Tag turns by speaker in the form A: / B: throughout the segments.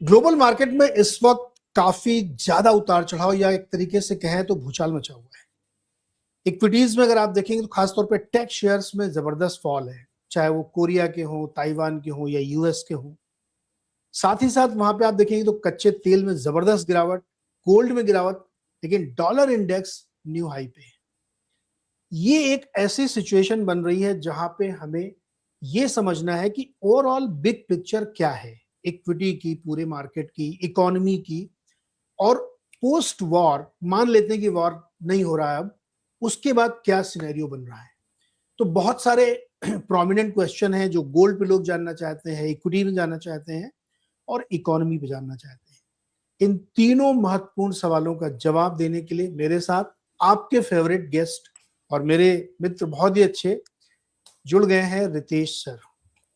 A: Global market में इस वक्त काफी ज्यादा उतार चढ़ाव या एक तरीके से कहें तो भूचाल मचा हुआ है। इक्विटीज में अगर आप देखेंगे तो खासतौर पे टेक शेयर्स में जबरदस्त फॉल है, चाहे वो कोरिया के हो, ताइवान के हो या यूएस के हो। साथ ही साथ वहां पे आप देखेंगे तो कच्चे तेल में जबरदस्त गिरावट, गोल्ड में गिरावट, लेकिन डॉलर इंडेक्स न्यू हाई पे है। ये एक ऐसी सिचुएशन बन रही है जहां पे हमें ये समझना है कि ओवरऑल बिग पिक्चर क्या है, इक्विटी की, पूरे मार्केट की, इकोनॉमी की। और पोस्ट वॉर मान लेते हैं कि वॉर नहीं हो रहा है अब, उसके बाद क्या सिनेरियो बन रहा है। तो बहुत सारे प्रोमिनेंट क्वेश्चन हैं जो गोल्ड पे लोग जानना चाहते हैं, इक्विटी में जानना चाहते हैं और इकोनॉमी पे जानना चाहते हैं। इन तीनों महत्वपूर्ण सवालों का जवाब देने के लिए मेरे साथ आपके फेवरेट गेस्ट और मेरे मित्र बहुत ही अच्छे जुड़ गए हैं, रितेश सर।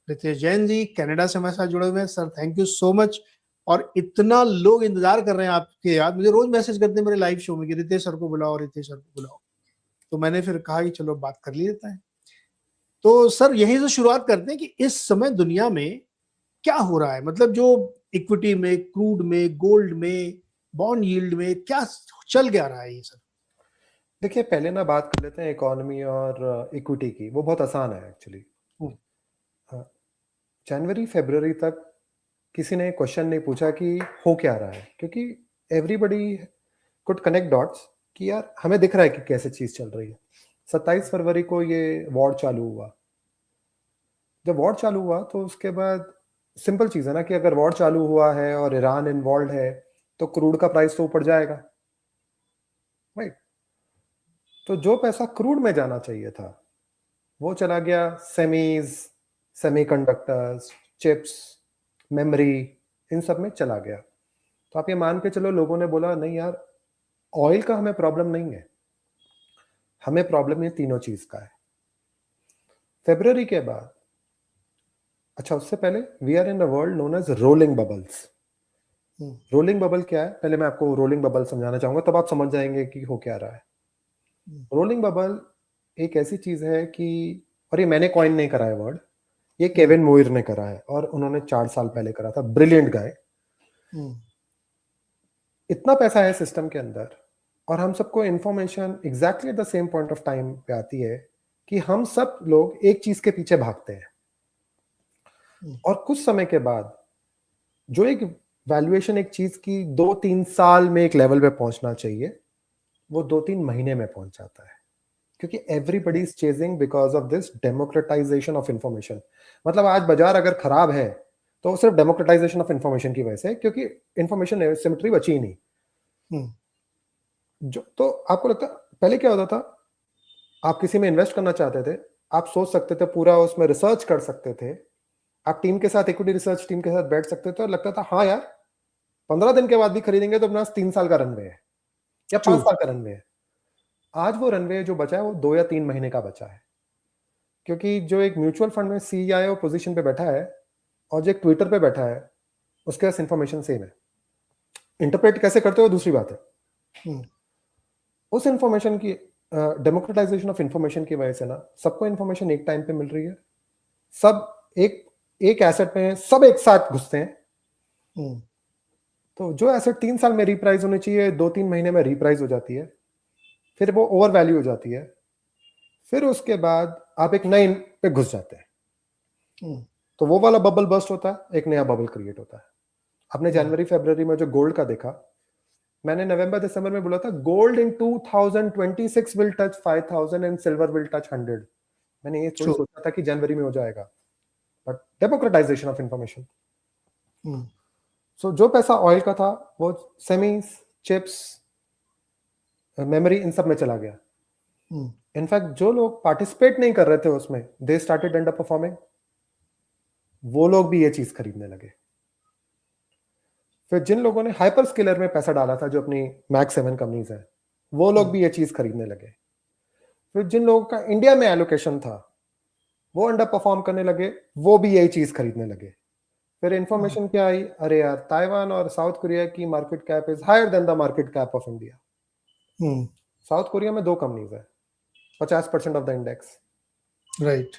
A: रितेश जैन जी कनाडा से हमारे साथ जुड़े हुए हैं। Sir thank you so much. और इतना लोग इंतजार कर रहे हैं आपके, याद मुझे रोज मैसेज करते हैं मेरे लाइव शो में कि रितेश सर को बुलाओ, रितेश सर को बुलाओ। तो मैंने फिर कहा कि चलो बात कर लेता है। तो सर यहीं से शुरुआत करते हैं कि इस समय दुनिया में क्या हो रहा है, मतलब जो इक्विटी में, क्रूड में, गोल्ड में, बॉन्ड यील्ड में क्या चल क्या रहा है ये सब।
B: देखिए, पहले ना बात कर लेते हैं इकोनॉमी और इक्विटी की। वो बहुत आसान है एक्चुअली। जनवरी फरवरी तक किसी ने क्वेश्चन नहीं पूछा कि हो क्या रहा है, क्योंकि एवरीबडी कुड कनेक्ट डॉट्स कि यार हमें दिख रहा है कि कैसे चीज चल रही है। 27 फरवरी को ये वॉर चालू हुआ। जब वॉर चालू हुआ तो उसके बाद सिंपल चीज है ना कि अगर वॉर चालू हुआ है और ईरान इन्वॉल्व है तो क्रूड का प्राइस तो ऊपर जाएगा, राइट। तो जो पैसा क्रूड में जाना चाहिए था वो चला गया सेमीज, सेमीकंडक्टर्स, चिप्स, मेमोरी, इन सब में चला गया। तो आप ये मान के चलो, लोगों ने बोला नहीं यार, ऑयल का हमें प्रॉब्लम नहीं है, हमें प्रॉब्लम ये तीनों चीज का है। फरवरी के बाद, अच्छा उससे पहले, we are in a world known as rolling bubbles. Rolling bubble क्या है, पहले मैं आपको रोलिंग बबल समझाना चाहूंगा, तब आप समझ जाएंगे कि हो क्या रहा है। रोलिंग बबल एक ऐसी चीज है कि, और ये मैंने कॉइन नहीं करा है वर्ड, ये केविन मोयर ने करा है और उन्होंने 4 साल पहले करा था। ब्रिलियंट गाय। इतना पैसा है सिस्टम के अंदर और हम सबको information exactly at the same point of time पे आती है कि हम सब लोग एक चीज के पीछे भागते हैं। और कुछ समय के बाद जो एक वैल्यूएशन एक चीज की 2-3 साल में एक लेवल पे पहुंचना चाहिए, वो 2-3 महीने में पहुंच जाता है, क्योंकि everybody is chasing because of this democratisation of information. मतलब आज बाजार अगर खराब है तो सिर्फ डेमोक्रेटाइजेशन ऑफ इंफॉर्मेशन की वजह से, क्योंकि इंफॉर्मेशन सिमेट्री बची ही नहीं। जो तो आपको लगता, पहले क्या होता था, आप किसी में इन्वेस्ट करना चाहते थे, आप सोच सकते थे, पूरा उसमें रिसर्च कर सकते थे, आप टीम के साथ, इक्विटी रिसर्च टीम के साथ बैठ सकते थे और लगता था हाँ यार 15 दिन के बाद भी खरीदेंगे तो अपना 3 साल का रनवे है या 5 साल का रनवे है। आज वो रनवे जो बचा है वो 2 या 3 महीने का बचा है, क्योंकि जो एक म्यूचुअल फंड में सीईओ पोजीशन पे बैठा है और जो एक ट्विटर पे बैठा है उसके पास इंफॉर्मेशन सेम है। इंटरप्रेट कैसे करते हो दूसरी बात है। उस इंफॉर्मेशन की डेमोक्रेटाइजेशन ऑफ इंफॉर्मेशन की वजह से ना सबको इंफॉर्मेशन एक टाइम पे मिल रही है, सब एक एसेट में सब एक साथ घुसते हैं। तो जो एसेट 3 साल में रिप्राइज होनी चाहिए 2-3 महीने में रिप्राइज हो जाती है, फिर वो ओवर वैल्यू हो जाती है, फिर उसके बाद आप एक नए पे घुस जाते हैं। तो वो वाला बबल बस्ट होता है, एक नया बबल क्रिएट होता है। आपने जनवरी फरवरी में जो गोल्ड का देखा, मैंने नवंबर दिसंबर में बोला था gold in 2026 will touch 5000 and silver will touch 100। मैंने ये थोड़ी सोचा था कि जनवरी में हो जाएगा, बट डेमोक्रेटाइजेशन ऑफ इंफॉर्मेशन। सो जो पैसा ऑयल का था वो सेमीज, चिप्स, मेमोरी, इन सब में चला गया। इनफैक्ट जो लोग पार्टिसिपेट नहीं कर रहे थे उसमें, दे स्टार्टेड अंडर परफॉर्मिंग, वो लोग भी ये चीज खरीदने लगे। फिर जिन लोगों ने हाइपर स्केलर में पैसा डाला था, जो अपनी मैक्स 7 कंपनीज है, वो लोग भी ये चीज खरीदने लगे। फिर जिन लोगों का इंडिया में एलोकेशन था वो अंडर परफॉर्म करने लगे, वो भी यही चीज खरीदने लगे। फिर इंफॉर्मेशन क्या आई, अरे यार ताइवान और साउथ कोरिया की market cap is higher than the market cap of India. South Korea में 2 कंपनीज है, 50% ऑफ द इंडेक्स,
A: राइट।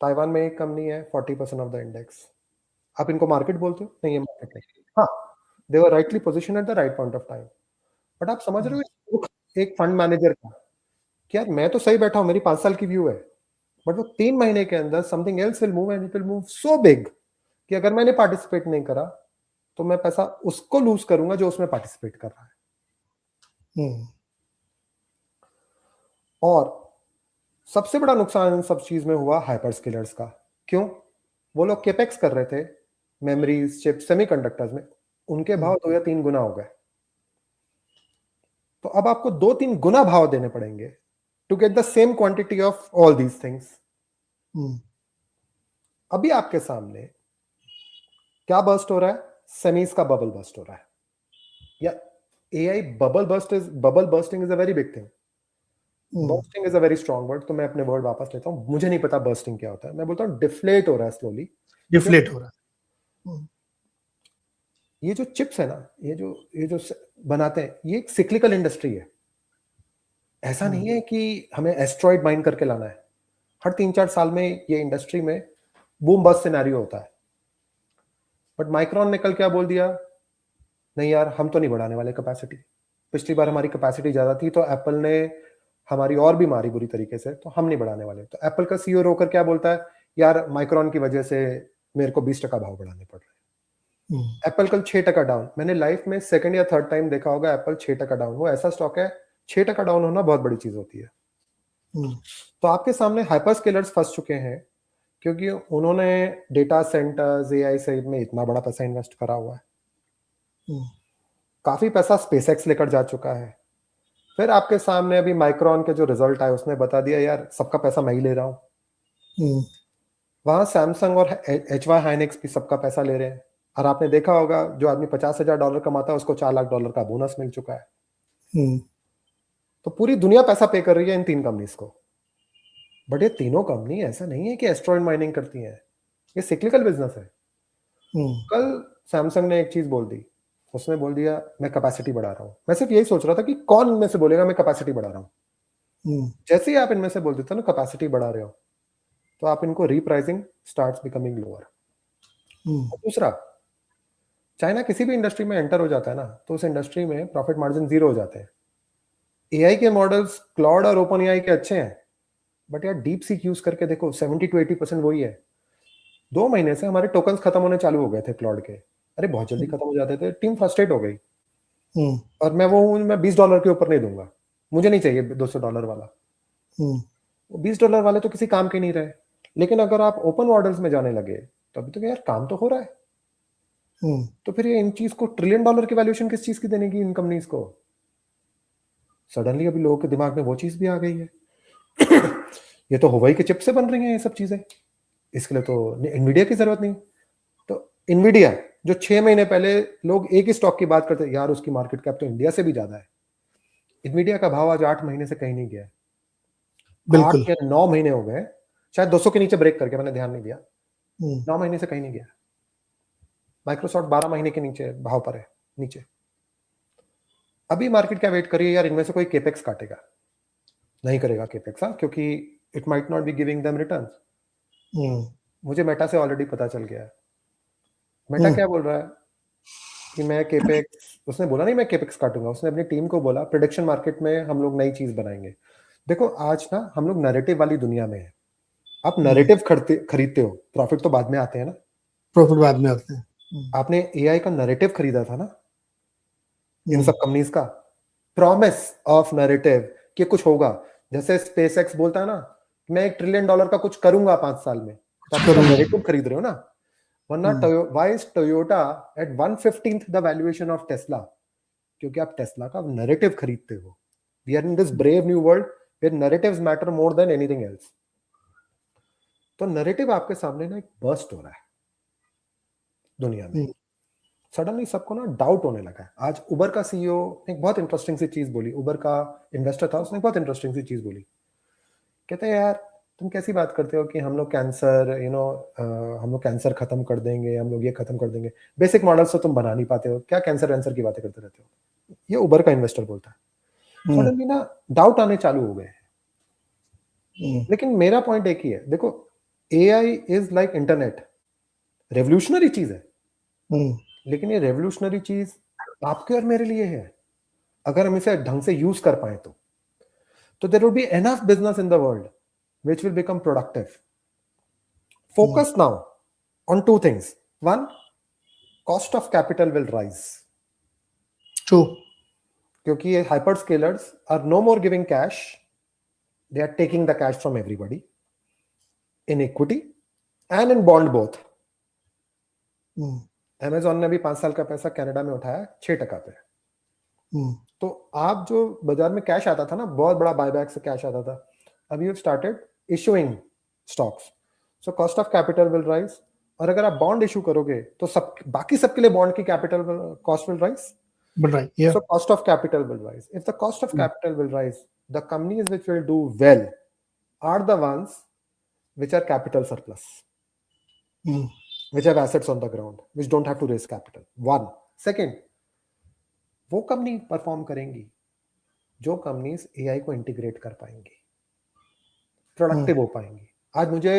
B: ताइवान में एक कंपनी है 40% ऑफ द इंडेक्स। आप इनको मार्केट बोलते हो? नहीं, ये मार्केट है। हाँ, they were rightly position at the right point of time. But आप समझ रहे हो दुख एक फंड मैनेजर का कि यार मैं तो सही बैठा हूं, मेरी 5 साल की व्यू है, बट वो 3 महीने के अंदर something else will move and it will move so big कि अगर मैंने पार्टिसिपेट नहीं करा तो मैं पैसा उसको लूज करूंगा जो उसमें पार्टिसिपेट कर रहा है। और सबसे बड़ा नुकसान इन सब चीज में हुआ हाइपरस्केलर्स का। क्यों? वो लोग केपेक्स कर रहे थे मेमोरीज, चिप्स, सेमीकंडक्टर्स में, उनके भाव 2 या 3 गुना हो गए। तो अब आपको 2-3 गुना भाव देने पड़ेंगे to get the same quantity of all these things. अभी आपके सामने क्या बर्स्ट हो रहा है? सेमीज का बबल बर्स्ट हो रहा है। या AI bubble bursting is a very big thing. Bursting is a very strong word, तो मैं अपने वर्ड वापस लेता हूं। मुझे नहीं पता बर्स्टिंग क्या होता है, मैं बोलता हूं डिफ्लेट हो रहा है स्लोली।
A: डिफ्लेट हो रहा है।
B: ये जो चिप्स है ना, ये जो बनाते हैं, ये एक सिक्लिकल इंडस्ट्री है। ऐसा नहीं है कि हमें एस्ट्रॉइड माइन करके लाना है। हर 3-4 साल में ये इंडस्ट्री में बूम बस्ट सिनेरियो होता है। बट माइक्रॉन ने कल क्या बोल दिया? नहीं यार, हम तो नहीं बढ़ाने वाले कैपेसिटी। पिछली बार हमारी कैपेसिटी ज्यादा थी तो एप्पल ने हमारी और भी मारी बुरी तरीके से, तो हम नहीं बढ़ाने वाले। तो एप्पल का सीईओ रोकर क्या बोलता है? यार माइक्रॉन की वजह से मेरे को 20% भाव बढ़ाने पड़ रहे हैं। एप्पल कल 6% डाउन। मैंने लाइफ में सेकंड या थर्ड टाइम देखा होगा एप्पल 6% डाउन। वो ऐसा स्टॉक है, 6% डाउन होना बहुत बड़ी चीज होती है। तो आपके सामने हाइपरस्केलर्स फंस चुके हैं क्योंकि उन्होंने डेटा सेंटर्स, एआई साइड में इतना बड़ा पैसा इन्वेस्ट करा हुआ है। काफी पैसा स्पेसएक्स लेकर जा चुका है। फिर आपके सामने अभी माइक्रॉन के जो रिजल्ट आए उसने बता दिया यार सबका पैसा मैं ही ले रहा हूं। वहां सैमसंग और एचवाई हाइनेक्स भी सबका पैसा ले रहे हैं। और आपने देखा होगा जो आदमी $50,000 कमाता है उसको $4 लाख का बोनस मिल चुका है। तो पूरी दुनिया पैसा पे कर रही है इन 3 कंपनीज को। बट ये तीनों कंपनी ऐसा नहीं है कि एस्ट्रॉइड माइनिंग करती हैं, ये सिक्लिकल बिजनेस है। कल सैमसंग ने एक चीज बोल दी, उसने बोल दिया मैं कैपेसिटी बढ़ा रहा हूं। मैं सिर्फ यही सोच रहा था कि कौन इनमें से बोलेगा मैं कैपेसिटी बढ़ा रहा हूं। जैसे ही आप इनमें से बोल देते हो ना कैपेसिटी बढ़ा रहे हो, तो आप इनको रीप्राइसिंग स्टार्ट्स बिकमिंग लोअर। दूसरा, चाइना किसी भी इंडस्ट्री में एंटर हो जाता है ना, तो उस इंडस्ट्री में प्रॉफिट मार्जिन 0 हो जाते हैं। एआई के मॉडल्स क्लाउड और ओपन एआई के अच्छे हैं, बट यार डीप सीक यूज करके देखो 70 to 80% वही है। 2 महीने से हमारे टोकन्स खत्म होने चालू हो गए थे क्लाउड के। अरे बहुत जल्दी खत्म हो जाते थे, टीम फ्रस्ट्रेट हो गई। और मैं मैं $20 के ऊपर नहीं दूंगा, मुझे नहीं चाहिए $200 वाला। $20 वाले तो किसी काम के नहीं रहे। लेकिन अगर आप ओपन मॉडल्स में जाने लगे तो अभी तो यार काम तो हो रहा है। तो फिर ये इन चीज को $1 ट्रिलियन की वैल्यूएशन किस चीज की देने की इन कंपनीज को? सडनली अभी लोगों के दिमाग में वो चीज भी आ गई है। ये तो हुवाई के चिप से बन रही हैं ये सब चीजें, इसके लिए तो इनवीडिया की जरूरत नहीं। तो इनवीडिया जो 6 महीने पहले लोग एक ही स्टॉक की बात करते यार उसकी मार्केट कैप तो इंडिया से भी ज्यादा है, इनवीडिया का भाव आज 8 महीने से कहीं नहीं गया है। 8 या 9 महीने हो गए, शायद 200 के नीचे ब्रेक करके, मैंने ध्यान नहीं दिया। 9 महीने से कहीं नहीं गया। माइक्रोसॉफ्ट 12 महीने के नीचे भाव पर है, नीचे। अभी मार्केट क्या वेट करिए यार, इनमें से कोई केपेक्स काटेगा? नहीं करेगा केपेक्स, क्योंकि it might not be giving them returns. मुझे मेटा से ऑलरेडी पता चल गया है। मेटा क्या बोल रहा है कि मैं केपेक्स, उसने बोला नहीं मैं केपेक्स काटूंगा, उसने अपनी टीम को बोला प्रेडिक्शन मार्केट में हम लोग नई चीज बनाएंगे। देखो आज ना हम लोग नैरेटिव वाली दुनिया में है। आप नैरेटिव खरीदते हो, प्रॉफिट तो बाद में आते हैं ना।
A: प्रॉफिट बाद में आते हैं।
B: आपने एआई का नैरेटिव खरीदा था ना, इन सब कंपनीज का प्रॉमिस ऑफ नैरेटिव कि कुछ होगा। जैसे स्पेसएक्स बोलता है ना मैं $1 ट्रिलियन का कुछ करूंगा 5 साल में, तो आप नैरेटिव खरीद रहे हो ना। वरना why is Toyota at 1/15 the valuation of Tesla? क्योंकि आप टेस्ला का नैरेटिव खरीदते हो। We are in this brave new world where narratives matter more than anything else. तो नैरेटिव आपके सामने ना एक बर्स्ट हो रहा है दुनिया में। सडनली सबको ना डाउट होने लगा है। आज उबर का सीईओ ने एक बहुत इंटरेस्टिंग सी चीज बोली, उबर का इन्वेस्टर था, उसने बहुत इंटरेस्टिंग सी चीज बोली। कहते हैं यार तुम कैसी बात करते हो कि हम लोग कैंसर हम लोग कैंसर खत्म कर देंगे, हम लोग ये खत्म कर देंगे, बेसिक मॉडल्स तो तुम बना नहीं पाते हो, क्या कैंसर वैंसर की बातें करते रहते हो? ये उबर का इन्वेस्टर बोलता है। सडनली ना डाउट आने चालू हो गए हैं। लेकिन मेरा पॉइंट एक ही है, देखो AI is like internet, revolutionary चीज है। लेकिन ये रेवोल्यूशनरी चीज आपके और मेरे लिए है अगर हम इसे ढंग से यूज कर पाए तो there will be enough business in the world which will become productive. Focus now on two things. One, cost of capital will rise.
A: True.
B: क्योंकि ये hyperscalers are no more giving cash. They are taking the cash from everybody in equity and in bond both. Amazon ने भी 5 साल का पैसा Canada में उठाया 6% पे. तो आप जो बाजार में कैश आता था ना, बहुत बड़ा बायबैक से कैश आता था, अभी you started issuing stocks. So cost of capital will rise. और अगर आप बॉन्ड इशू करोगे तो सब बाकी सबके लिए बॉन्ड की capital cost will rise.
A: Right. Yeah.
B: So cost of capital will rise. If the cost of capital will rise, the companies which will do well are the ones which are capital surplus, which have assets on the ground, which don't have to raise capital. One. Second, वो company perform करेंगी जो companies AI को integrate कर पाएंगी, productive हो पाएंगी. आज मुझे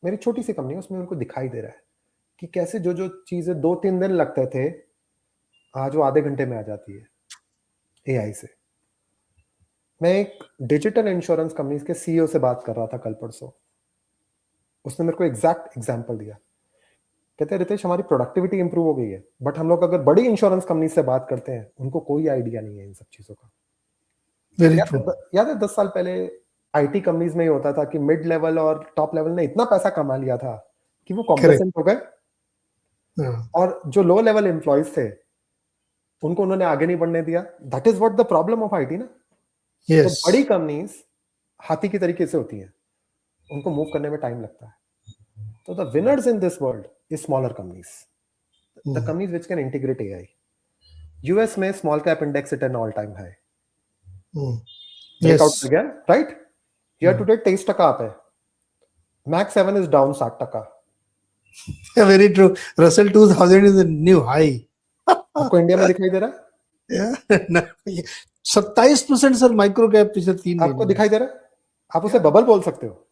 B: मेरी छोटी सी कंपनी है, उसमें उनको दिखाई दे रहा है कि कैसे जो जो चीजें 2-3 दिन लगते थे आज वो आधे घंटे में आ जाती है एआई से. मैं एक डिजिटल इंश्योरेंस कंपनी के सीईओ से बात कर रहा था कल परसों. उसने मेरे को एग्जैक्ट एग्जांपल दिया. कहते हैं रितेश हमारी प्रोडक्टिविटी इंप्रूव हो गई है, बट हम लोग अगर बड़ी इंश्योरेंस कंपनी से बात करते हैं उनको कोई आइडिया नहीं है इन सब चीजों का. याद है 10 साल पहले आईटी कंपनीज में ही होता था कि मिड लेवल और टॉप लेवल ने इतना पैसा कमा लिया था कि वो कॉम्प्लेसेंट हो गए, और जो लो लेवल एम्प्लॉयज थे उनको उन्होंने आगे नहीं बढ़ने दिया. That is what the problem of IT ना. तो बड़ी कंपनीज हाथी की तरीके से होती हैं, उनको मूव करने में टाइम लगता है. तो the winners in this world is smaller companies, the companies which can integrate AI. US में small cap index at an all time high. Breakout again, right? Here today 23% up है. Max 7 is down 60%.
A: Very true. Russell 2000 is a new high.
B: आपको India में दिखाई दे रहा है?
A: 27% sir micro cap पिछले 3 महीने
B: आपको दिखाई दे रहा है? आप उसे बबल बोल सकते हो,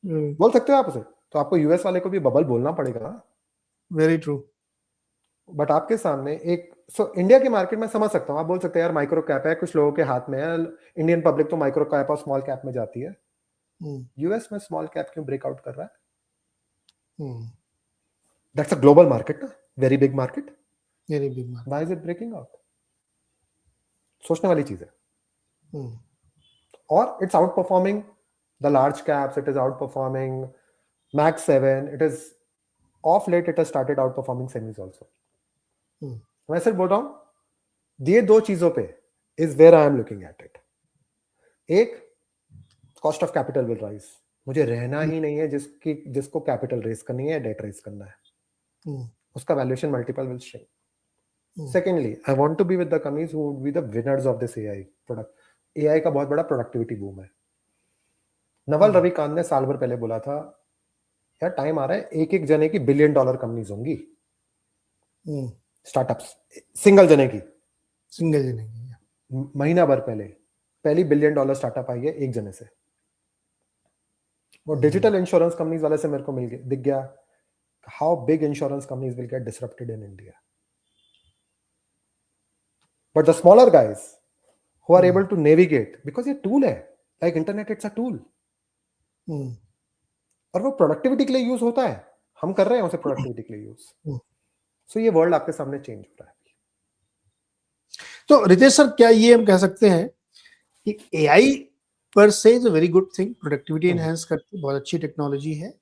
B: बोल सकते हो आप उसे. तो आपको यूएस वाले को भी बबल बोलना पड़ेगा ना.
A: Very true.
B: बट आपके सामने एक इंडिया के मार्केट में समझ सकता हूँ, आप बोल सकते हैं यार माइक्रो कैप है, कुछ लोगों के हाथ में है, इंडियन पब्लिक तो माइक्रो कैप और स्मॉल कैप में जाती है. यूएस में स्मॉल कैप क्यों ब्रेकआउट कर रहा है? दैट्स अ ग्लोबल मार्केट ना, very big market.
A: Very big market.
B: Why is it breaking out? सोचने वाली चीज है. और it's outperforming the large caps, it is outperforming max 7, it is of late it has started outperforming semis also. मैं सिर्फ बोल रहा हूं ये दो चीजों पे is where I am looking at it. एक, cost of capital will rise. मुझे रहना ही नहीं है जिसको कैपिटल रेज करनी है, डेट रेज करना है, उसका valuation multiple will shrink. Secondly, I want to be with the companies who would be the winners of this AI product. AI का बहुत बड़ा प्रोडक्टिविटी बूम है. नवल रविकांत ने साल भर पहले बोला था यार टाइम आ रहा है एक जने की $1 बिलियन कंपनीज होंगी, स्टार्टअप्स, सिंगल जने की. महीना भर पहले पहली $1 बिलियन स्टार्टअप आई है एक जने से. वो डिजिटल इंश्योरेंस कंपनीज वाले से मेरे को दिख गया how big insurance companies will get disrupted in India. But the smaller guys who are able to navigate, because ये tool है, like internet it's a tool. और वो प्रोडक्टिविटी के लिए यूज होता है, हम कर रहे हैं उसे प्रोडक्टिविटी के लिए यूज. सो ये वर्ल्ड आपके सामने चेंज हो रहा है.
A: तो रितेश सर क्या ये हम कह सकते हैं कि एआई पर से is a very good thing, productivity enhance करती, बहुत अच्छी टेक्नोलॉजी है,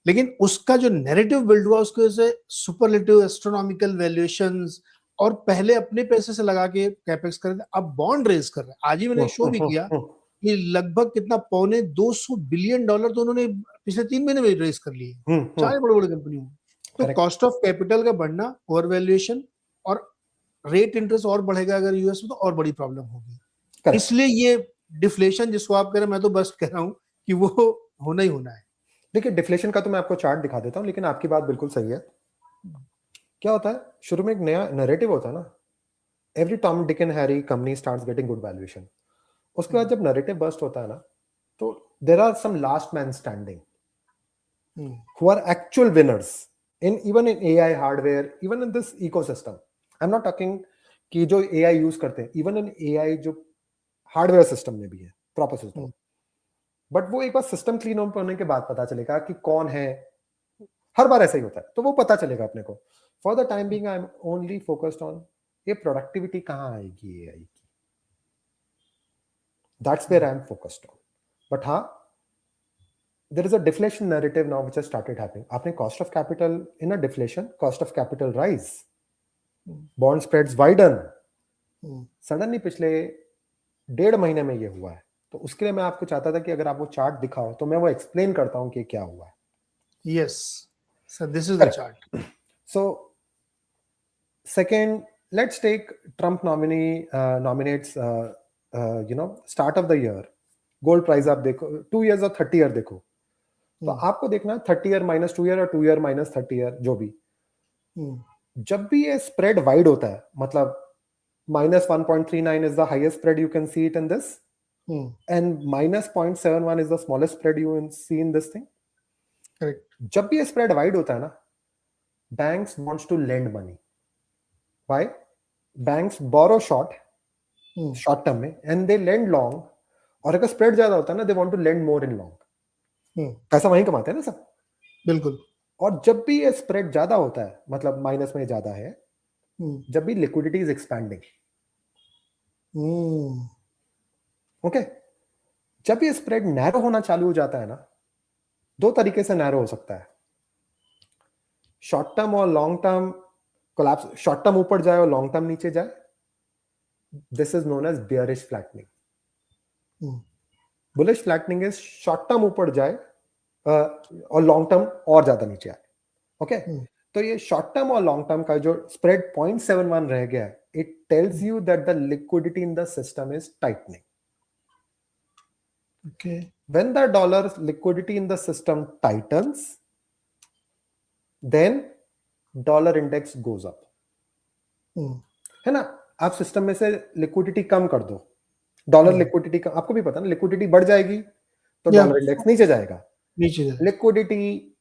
A: लेकिन उसका जो नैरेटिव बिल्ड हुआ उसके वजह से सुपरलेटिव एस्ट्रोनॉमिकल वैल्यूएशंस, और पहले अपने पैसे से लगा के कैपेक्स कर रहे थे, अब बॉन्ड रेज कर रहे हैं. आज ही मैंने शो भी किया कि लगभग कितना $250 बिलियन तो उन्होंने पिछले 3 महीने में रेज कर लिए, 4 बड़े कंपनियों में. तो कॉस्ट ऑफ कैपिटल का बढ़ना, ओवर वैल्यूएशन और रेट इंटरेस्ट और बढ़ेगा अगर यूएस में, तो और बड़ी प्रॉब्लम होगी. इसलिए ये डिफ्लेशन जिसको आप कह रहे हैं, मैं तो बस कह रहा हूं कि वो होना ही होना है.
B: देखिए डिफ्लेशन का तो मैं आपको चार्ट दिखा देता हूं, लेकिन आपकी बात बिल्कुल सही है. क्या होता है, शुरू में एक नया नैरेटिव होता है ना, every Tom Dick and Harry company starts getting good valuation. उसके बाद जब नैरेटिव बर्स्ट होता है ना, तो there are some last man standing who are actual winners even in AI hardware, even in this ecosystem. I'm not talking कि जो AI use करते हैं, even in AI जो हार्डवेयर सिस्टम में भी है, प्रॉपर सिस्टम, बट वो एक बार सिस्टम क्लीन अप होने के बाद पता चलेगा कि कौन है. हर बार ऐसा ही होता है, तो वो पता चलेगा अपने को. For the time being I am only focused on ये प्रोडक्टिविटी कहाँ आएगी AI की. That's where I am focused on. But हाँ, there is a deflation narrative now which has started happening. आपने cost of capital in a deflation, cost of capital rise, bond spreads widen. Suddenly पिछले 1.5 महीने में ये हुआ है. तो उसके लिए मैं आपको चाहता था कि अगर आप वो चार्ट दिखाओ तो मैं वो एक्सप्लेन करता हूँ कि क्या हुआ है.
A: Yes. So this is the chart.
B: So second, let's take Trump nominates start of the year. Gold price आप देखो 2 years और 30 year देखो, तो आपको देखना 30 year minus 2 year और 2 year minus 30 year जो भी. जब भी ये स्प्रेड वाइड होता है, मतलब minus 1.39 is the highest spread you can see it in this, and minus 0.71 is the smallest spread you can see in this thing.
A: Correct.
B: जब भी ये स्प्रेड वाइड होता है ना, banks wants to lend money. Why? Banks borrow short term में, and they lend long. और अगर spread ज्यादा होता है ना, they want to lend more in long. पैसा वहीं कमाते हैं ना सब. बिल्कुल. और जब भी ये स्प्रेड ज्यादा होता है, मतलब माइनस में ज्यादा है, जब भी लिक्विडिटी इज एक्सपैंडिंग. ओके. जब ये स्प्रेड नैरो होना चालू हो जाता है ना, 2 तरीके से नैरो हो सकता है. शॉर्ट टर्म और long term collapse. Short term ऊपर जाए और लॉन्ग टर्म नीचे जाए. This is known as bearish flattening. Bullish flattening is short term ऊपर जाए और लॉन्ग टर्म और ज्यादा नीचे आए. ओके. तो ये शॉर्ट टर्म और लॉन्ग टर्म का जो स्प्रेड 0.71 रह गया, it tells you that the liquidity in the system is tightening. Okay. When the dollar liquidity in the system tightens, then dollar index goes up. है ना. आप सिस्टम में से लिक्विडिटी कम कर दो, डॉलर लिक्विडिटी का आपको भी पता ना, लिक्विडिटी बढ़ जाएगी तो डॉलर इंडेक्स नीचे जाएगा. लिक्विडिटी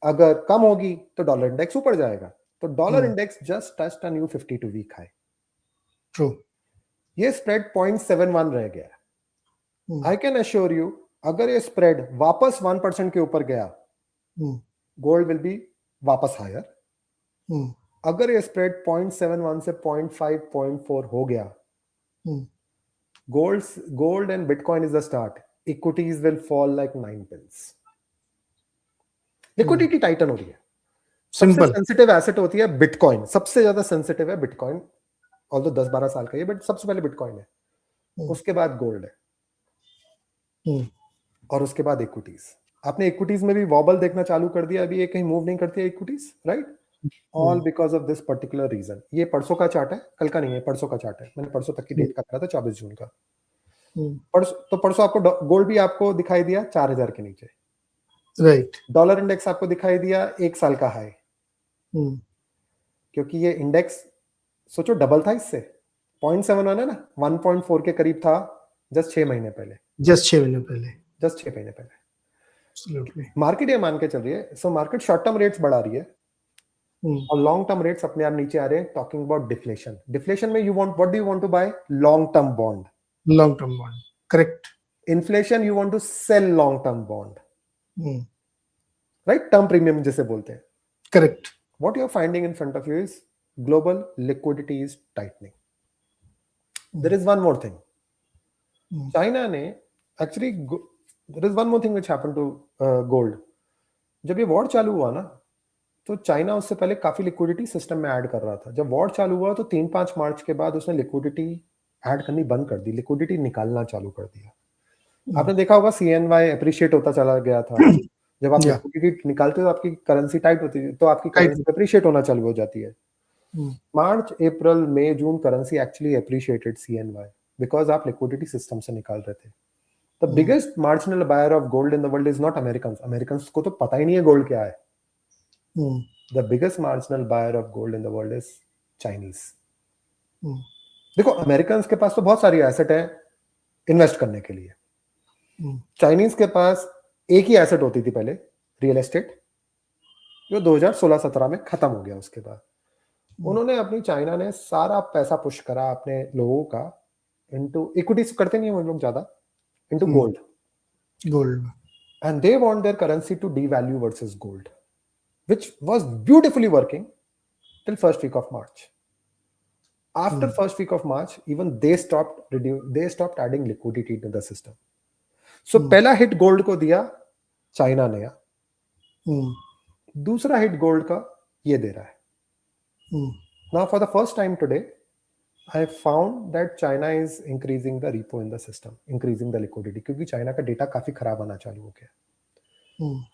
B: अगर कम होगी तो डॉलर इंडेक्स ऊपर जाएगा. तो dollar index just touched a new 52 week high. True. ये स्प्रेड 0.71 रह गया. आई कैन अश्योर यू, अगर ये स्प्रेड वापस 1% के ऊपर गया, गोल्ड विल बी वापस हायर. अगर ये स्प्रेड 0.71 से 0.5 0.4 हो गया, gold and Bitcoin is the start. Equities will fall like 9 pins. Liquidity tighten हो रही है. सबसे सेंसिटिव एसेट होती है बिटकॉइन. सबसे ज्यादा सेंसिटिव है बिटकॉइन, ऑल्दो 10-12 साल का है, बट सबसे पहले बिटकॉइन है. उसके बाद गोल्ड है, और उसके बाद इक्विटीज. आपने इक्विटीज में भी वॉबल देखना चालू कर दिया. अभी ये कहीं मूव नहीं करती है equities, right? All because of this particular reason. ये परसों का चार्ट है, कल का नहीं है, परसों का चार्ट है. मैंने परसों तक की डेट का करा था, 24 जून का. परसों आपको गोल्ड भी आपको दिखाई दिया 4000 के नीचे, राइट? डॉलर इंडेक्स आपको दिखाई दिया 1 साल का हाई, क्योंकि ये इंडेक्स सोचो डबल था इससे. 0.71 है ना, 1.4 के करीब था जस्ट 6 महीने पहले. मार्केट ये मान के चल रही है. So market short term rates बढ़ा रही है और लॉन्ग टर्म रेट्स अपने आप नीचे आ रहे हैं. Talking about deflation. डिफ्लेशन में what do you want to buy? Long term bond. Correct. Inflation, you want to sell long term bond, right? Term premium जिसे बोलते हैं. Correct. What you are finding in front of you is global liquidity is tightening. There is one more thing. China ने actually, there is one more thing which happened to gold. जब ये war चालू हुआ ना, तो China उससे पहले काफी लिक्विडिटी सिस्टम में ऐड कर रहा था. जब वॉर चालू हुआ तो 3-5 मार्च के बाद उसने लिक्विडिटी ऐड करनी बंद कर दी, लिक्विडिटी निकालना चालू कर दिया. आपने देखा होगा CNY एप्रिशिएट होता चला गया था. जब आप लिक्विडिटी निकालते हो तो आपकी करेंसी टाइट होती है, तो आपकी करेंसी एप्रिशिएट होना चालू हो जाती है. March, April, May, June currency actually appreciated CNY because आप लिक्विडिटी सिस्टम से निकाल रहे थे. The biggest marginal buyer of gold in the world is not Americans. Americans को तो पता ही नहीं है गोल्ड क्या है. The biggest marginal buyer of gold in the world is Chinese. देखो, अमेरिकन्स के पास तो बहुत सारी एसेट है इन्वेस्ट करने के लिए. चाइनीज के पास एक ही एसेट होती थी पहले, रियल एस्टेट. जो 2016-17 में खत्म हो गया। उसके बाद उन्होंने अपनी चाइना ने सारा पैसा पुश करा अपने लोगों का इनटू इक्विटीज करते नहीं है वो लोग ज्यादा, into gold,
A: gold.
B: and they want their currency to devalue versus gold, which was beautifully working till first week of March. After first week of March, even they stopped adding liquidity to the system. So पहला hit gold को दिया China ने, दूसरा hit gold का ये दे रहा है। Now for the first time today, I found that China is increasing the repo in the system, increasing the liquidity, क्योंकि चाइना का डेटा काफी खराब आना चालू हो गया।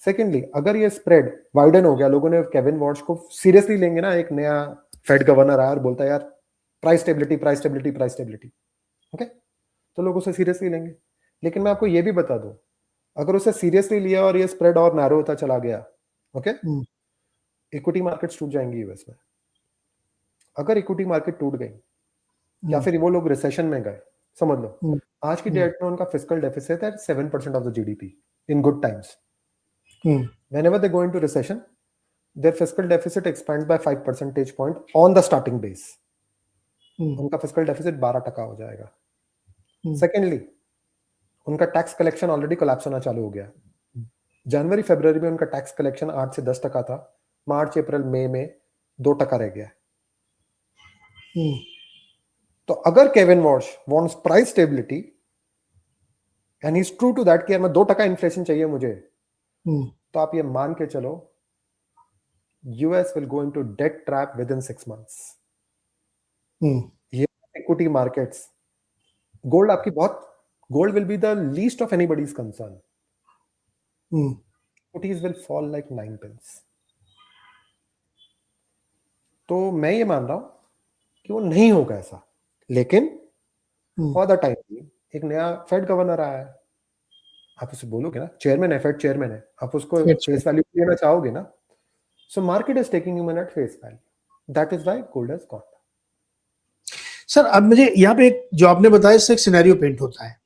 B: सेकेंडली, अगर ये स्प्रेड वाइडन हो गया, लोगों ने केविन वॉर्श को सीरियसली लेंगे ना, एक नया फेड गवर्नर आया और बोलता है यार price stability price stability price stability, okay, तो लोग उसे सीरियसली लेंगे। लेकिन मैं आपको ये भी बता दूं, अगर उसे सीरियसली लिया और ये स्प्रेड और नैरो होता चला गया, ओके, इक्विटी मार्केट्स टूट जाएंगी यूएस में। अगर इक्विटी मार्केट टूट गई या फिर वो लोग रिसेशन में गए, समझ लो आज की डेट में उनका फिस्कल डेफिसिट है 7% of the GDP in good times. Whenever they go into recession, their fiscal deficit expands by 5 percentage point on the starting base. उनका fiscal deficit 12% हो जाएगा। Secondly, उनका टैक्स कलेक्शन ऑलरेडी कोलैप्स होना चालू हो गया। जनवरी फरवरी में उनका टैक्स कलेक्शन 8 से 10% था, मार्च अप्रैल मई में 2% रह गया। तो अगर Kevin Warsh wants price stability and he is true to that कि मैं 2% इन्फ्लेशन चाहिए मुझे, तो आप ये मान के चलो US will go into debt trap with in 6 months। ये इक्विटी मार्केट्स, गोल्ड आपकी बहुत, gold will be the least of anybody's concern. Equities will fall like 9 pence। तो मैं ये मान रहा हूं कि वो नहीं होगा ऐसा, लेकिन फॉर द टाइम एक नया फेड गवर्नर आया है, आप उसे बोलोगे ना, चेयरमैन है, फेड चेयरमैन है, आप उसको फेस वैल्यू लेना चाहोगे ना, so market is taking him at face value, that is why gold has gone.
A: Sir अब मुझे यहाँ पे एक जो आपने बताया इससे एक सिनेरियो पेंट होता है।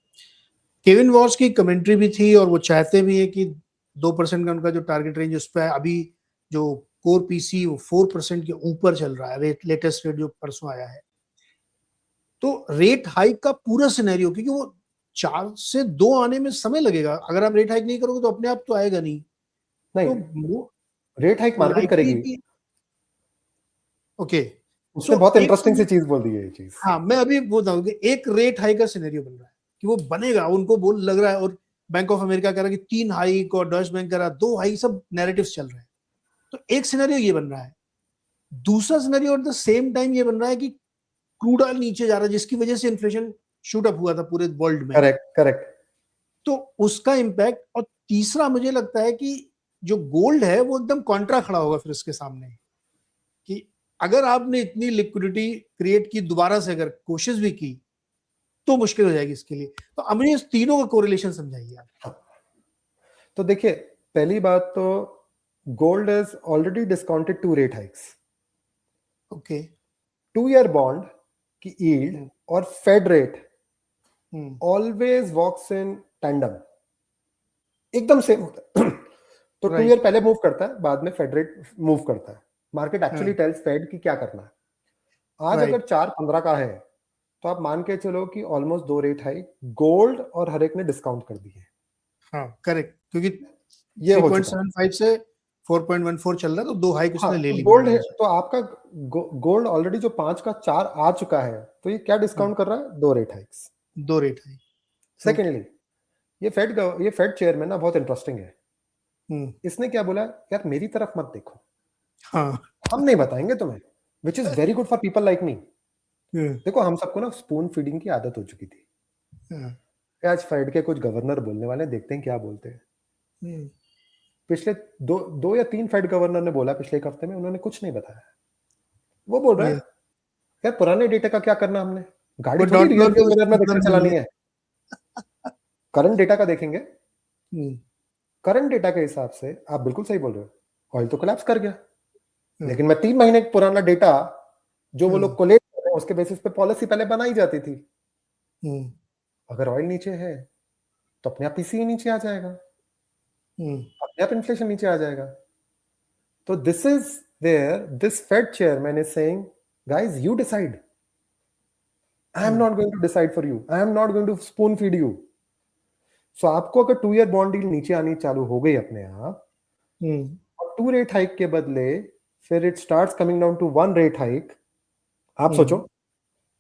A: केविन वॉर्स की कमेंट्री भी थी और वो चाहते भी है कि 2% का उनका जो टारगेट रेंज उस पर अभी जो कोर पीसी वो 4% के ऊपर चल रहा है, लेटेस्ट रेट जो परसों आया है। तो रेट हाइक का पूरा सिनेरियो, क्योंकि वो 4 से 2 आने में समय लगेगा, अगर आप रेट हाइक नहीं करोगे तो अपने आप तो आएगा नहीं।
B: तो रेट हाइक मार्केट करेगी।
A: ओके,
B: उसने बहुत इंटरेस्टिंग सी चीज बोल दी है ये चीज।
A: हाँ, मैं अभी बोलता हूँ कि एक रेट हाइक का सिनेरियो बन रहा है कि वो बनेगा, उनको बोल लग रहा है, और बैंक ऑफ अमेरिका कह रहा है कि 3 हाइक और डच बैंक कह रहा है 2 हाइक, सब नैरेटिव्स चल रहे हैं। तो एक सिनेरियो ये बन रहा है। दूसरा scenario at the same time ये बन रहा है कि क्रूड ऑयल नीचे जा रहा है, जिसकी वजह से इन्फ्लेशन शूट अप हुआ था पूरे वर्ल्ड में।
B: करेक्ट।
A: तो उसका इम्पैक्ट। और तीसरा मुझे लगता है कि जो गोल्ड है वो एकदम कॉन्ट्रा खड़ा होगा फिर उसके सामने, कि अगर आपने इतनी लिक्विडिटी क्रिएट की, दोबारा से अगर कोशिश भी की तो मुश्किल हो जाएगी इसके लिए। तो अब मुझे इस तीनों का कोरिलेशन समझाइए आप।
B: तो देखिए, पहली बात तो gold is already discounted 2 rate hikes.
A: Okay,
B: 2-year bond की यील्ड और Fed rate always walks in tandem, एकदम सेम होता है। तो 2 year पहले मूव करता है, बाद में फेड रेट मूव करता है। मार्केट एक्चुअली टेल्स फेड कि क्या करना है। आज अगर 4.15 का है तो आप मान के चलो कि ऑलमोस्ट 2 रेट हाइक गोल्ड और हर एक ने डिस्काउंट कर दी है।
A: हाँ करेक्ट, क्योंकि
B: ये
A: 3.75 से 4.14 चल रहा है, तो 2 हाइक उसने ले ली।
B: गोल्ड है तो आपका गोल्ड ऑलरेडी जो 5 का 4 आ चुका है, तो ये क्या डिस्काउंट कर रहा है? 2 rate hikes.
A: 2 rate hike.
B: Secondly, ये फेड चेयरमैन ना बहुत इंटरेस्टिंग है। इसने क्या बोला, यार मेरी तरफ मत देखो,
A: हाँ,
B: हम नहीं बताएंगे तुम्हें, which is very good for people like me. देखो, हम सबको ना स्पून फीडिंग की आदत हो चुकी थी। आज फेड के कुछ गवर्नर बोलने वाले, देखते हैं क्या बोलते हैं। पिछले दो या 3 फेड गवर्नर ने बोला पिछले 1 हफ्ते में, उन्होंने कुछ नहीं बताया। वो बोल रहे हैं यार पुराने डेटा का क्या करना, हमने गाड़ी थोड़ी रियर व्यू मिरर में देखकर चलानी है। करंट डेटा का देखेंगे। करंट डेटा के हिसाब से आप बिल्कुल सही बोल रहे हो, ऑयल तो कोलैप्स कर गया, लेकिन मैं 3 महीने पुराना डेटा जो वो लोग कोलेट कर रहे हैं उसके बेसिस पे पॉलिसी पहले बनाई जाती थी। अगर ऑयल नीचे है तो अपने आप पीसीई नीचे आ जाएगा, अपने आप इन्फ्लेशन नीचे आ जाएगा। तो this is where this Fed chairman is saying, guys, you decide. I am not going to decide for you. I am not going to spoon feed you. So आपको अगर 2 year bond deal नीचे आनी चालू हो गई अपने आप, और 2 rate hike के बदले फिर it starts coming down to 1 rate hike, आप सोचो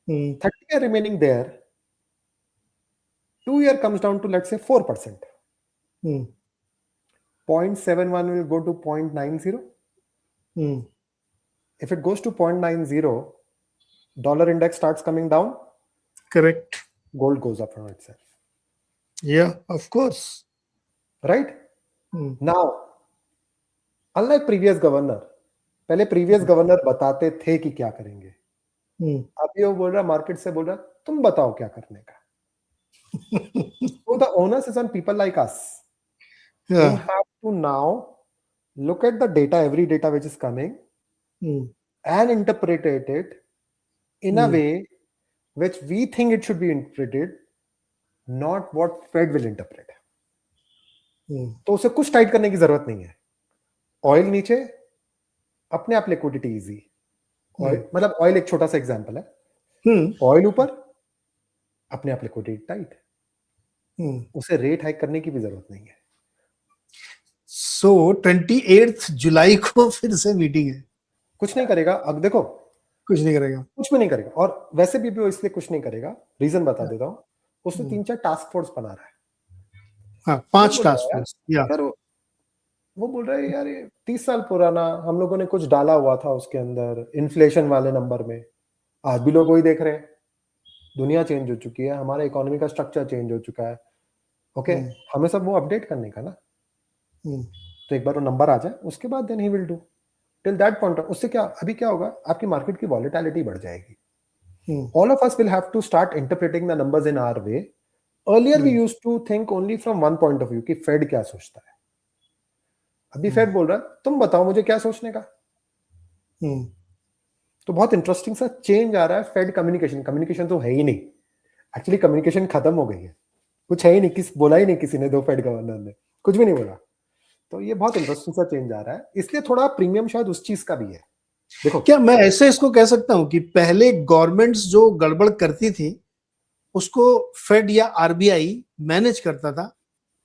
B: 30 year remaining there, 2 year comes down to let's say 4%. 0.71 will go to 0.90. If it goes to 0.90, dollar index starts coming down,
A: Correct.
B: gold goes up from itself.
A: Yeah, of course.
B: Right? Now, unlike previous governor, पहले previous governor बताते थे कि क्या करेंगे, अभी वो बोल रहा, मार्केट से बोल रहा, तुम बताओ क्या करने का. So the onus is on people like us.
A: Yeah.
B: We have to now look at the data, every data which is coming, and interpret it in a way which we think it should be interpreted, not what Fed will interpret. तो उसे कुछ tight करने की जरूरत नहीं है. Oil नीचे, अपने आप लिक्विडिटी इजी. मतलब ऑयल एक छोटा सा एग्जांपल है. ऑयल ऊपर, अपने आप लिक्विडिटी टाइट. उसे रेट हाइक करने की भी जरूरत नहीं है.
A: सो 28 जुलाई को फिर से मीटिंग है.
B: कुछ नहीं करेगा. अब देखो,
A: कुछ नहीं करेगा,
B: कुछ भी नहीं करेगा. और वैसे भी वो इसलिए कुछ नहीं करेगा, रीजन बता देता हूं. उसने 3-4 टास्क फोर्स बना रहा है.
A: हाँ, 5 टास्क फोर्स.
B: यार वो बोल रहा है, यार ये 30 साल पुराना, हम लोगों ने कुछ डाला हुआ था उसके अंदर इन्फ्लेशन वाले नंबर में, आज भी लोग वही देख रहे हैं. दुनिया चेंज हो चुकी है, हमारा इकोनॉमी का स्ट्रक्चर चेंज हो चुका है. ओके, हमें सब वो अपडेट करने का ना. तो एक बार वो नंबर आ जाए, उसके बाद then he will do. Till that point, उससे क्या, अभी क्या होगा, आपकी मार्केट की वॉलेटिलिटी बढ़ जाएगी. All of us will have to start interpreting the numbers in our way. Earlier we used to think only from one point of view कि Fed क्या सोचता है. अभी Fed बोल रहा है, तुम बताओ मुझे क्या सोचने का. तो बहुत इंटरेस्टिंग सा चेंज आ रहा है. Fed कम्युनिकेशन तो है ही नहीं. एक्चुअली कम्युनिकेशन खत्म हो गई है. कुछ है ही नहीं, बोला ही नहीं किसी ने, दो Fed गवर्नर ने कुछ भी नहीं बोला. तो ये बहुत इंटरेस्टिंग सा चेंज आ रहा है. इसलिए थोड़ा प्रीमियम शायद उस चीज का भी है. देखो,
A: क्या मैं ऐसे इसको कह सकता हूं कि पहले गवर्नमेंट्स जो गड़बड़ करती थी उसको फेड या आरबीआई मैनेज करता था.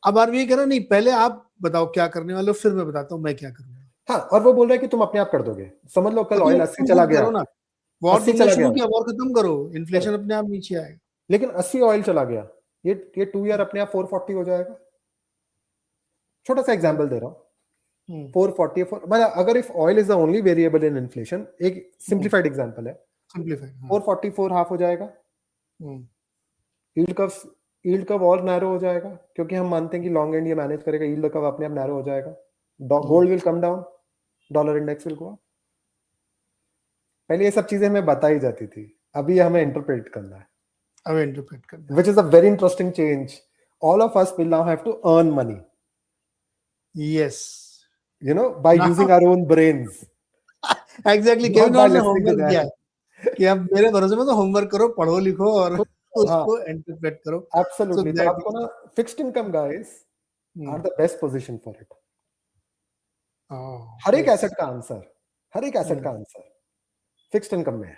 A: अब आरबीआई कह रहा नहीं, पहले आप बताओ क्या करने वाले हो, फिर मैं बताता हूं मैं क्या करूंगा.
B: हाँ, और वो बोल रहा है कि तुम अपने आप कर दोगे. समझ लो कल ऑयल 80 चला गया
A: ना, वॉर
B: 80 चला गया,
A: वॉर खत्म करो, इन्फ्लेशन अपने आप नीचे आएगा.
B: लेकिन 80 ऑयल चला गया, ये 2 ईयर अपने आप 440 हो जाएगा. छोटा सा एग्जांपल दे रहा हूं. 440, मतलब अगर if oil is the only variable in inflation, एक सिंप्लीफाइड एग्जांपल है, 444 हाफ हो जाएगा. यील्ड कर्व और नैरो हो जाएगा, क्योंकि हम मानते हैं कि लॉन्ग एंड ये मैनेज करेगा. यील्ड कर्व अपने आप नैरो हो जाएगा. Gold will come down, dollar index will go up. पहले ये सब चीजें हमें बताई जाती थी, अभी हमें इंटरप्रेट करना है. Which is a very interesting change. All of us will now have to earn money.
A: Yes.
B: You know, by using our own brains.
A: Exactly. Homework किया है कि अब मेरे भरोसे में तो होमवर्क करो, पढ़ो लिखो और उसको इंटरप्रेट करो.
B: Absolutely. तो आपको ना fixed income guys are the best position for it. हर एक एसेट का आंसर फिक्स्ड इनकम में है.